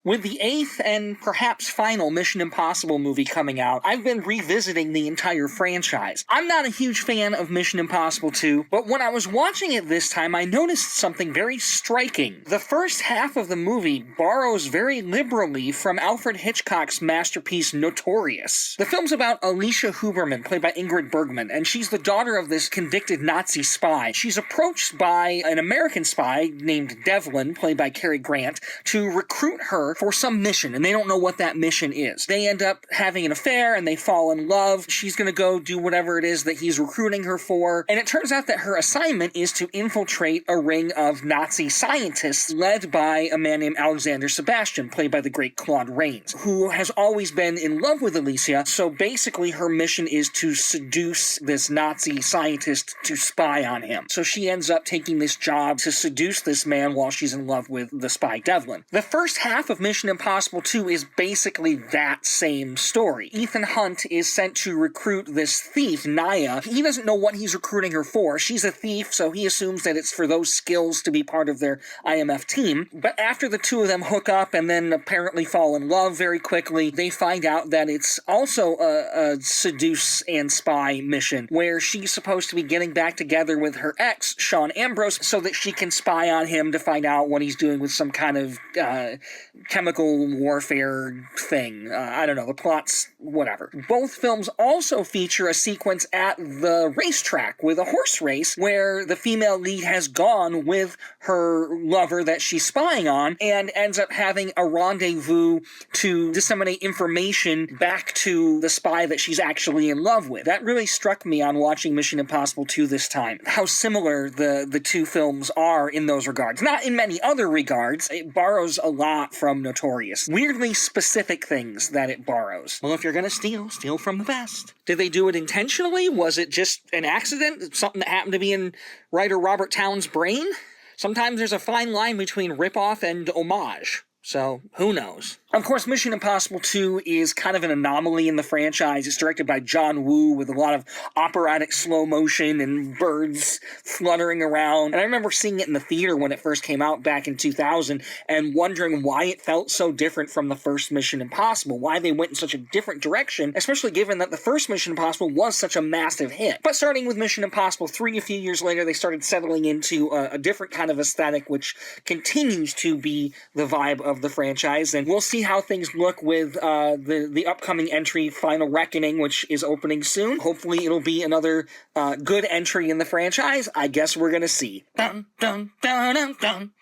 With the 8th and perhaps final Mission Impossible movie coming out, I've been revisiting the entire franchise. I'm not a huge fan of Mission Impossible 2, but when I was watching it this time, I noticed something very striking. The first half of the movie borrows very liberally from Alfred Hitchcock's masterpiece Notorious. The film's about Alicia Huberman, played by Ingrid Bergman, and she's the daughter of this convicted Nazi spy. She's approached by an American spy named Devlin, played by Cary Grant, to recruit her for some mission, and they don't know what that mission is. They end up having an affair, and they fall in love. She's gonna go do whatever it is that he's recruiting her for, and it turns out that her assignment is to infiltrate a ring of Nazi scientists led by a man named Alexander Sebastian, played by the great Claude Rains, who has always been in love with Alicia, so basically her mission is to seduce this Nazi scientist to spy on him. So she ends up taking this job to seduce this man while she's in love with the spy Devlin. The first half of Mission Impossible 2 is basically that same story. Ethan Hunt is sent to recruit this thief, Naya. He doesn't know what he's recruiting her for. She's a thief, so he assumes that it's for those skills to be part of their IMF team. But after the two of them hook up and then apparently fall in love very quickly, they find out that it's also a seduce and spy mission, where she's supposed to be getting back together with her ex, Sean Ambrose, so that she can spy on him to find out what he's doing with some kind of chemical warfare thing. I don't know, the plot's whatever. Both films also feature a sequence at the racetrack with a horse race where the female lead has gone with her lover that she's spying on and ends up having a rendezvous to disseminate information back to the spy that she's actually in love with. That really struck me on watching Mission Impossible 2 this time, how similar the two films are in those regards. Not in many other regards. It borrows a lot from Notorious. Weirdly specific things that it borrows. Well, if you're gonna steal, steal from the best. Did they do it intentionally? Was it just an accident? Something that happened to be in writer Robert Towne's brain? Sometimes there's a fine line between ripoff and homage. So, who knows? Of course, Mission Impossible 2 is kind of an anomaly in the franchise. It's directed by John Woo with a lot of operatic slow motion and birds fluttering around. And I remember seeing it in the theater when it first came out back in 2000 and wondering why it felt so different from the first Mission Impossible, why they went in such a different direction, especially given that the first Mission Impossible was such a massive hit. But starting with Mission Impossible 3 a few years later, they started settling into a different kind of aesthetic, which continues to be the vibe of the franchise. And we'll see how things look with the upcoming entry, Final Reckoning, which is opening soon. Hopefully it'll be another good entry in the franchise. I guess we're gonna see. Dun, dun, dun, dun, dun.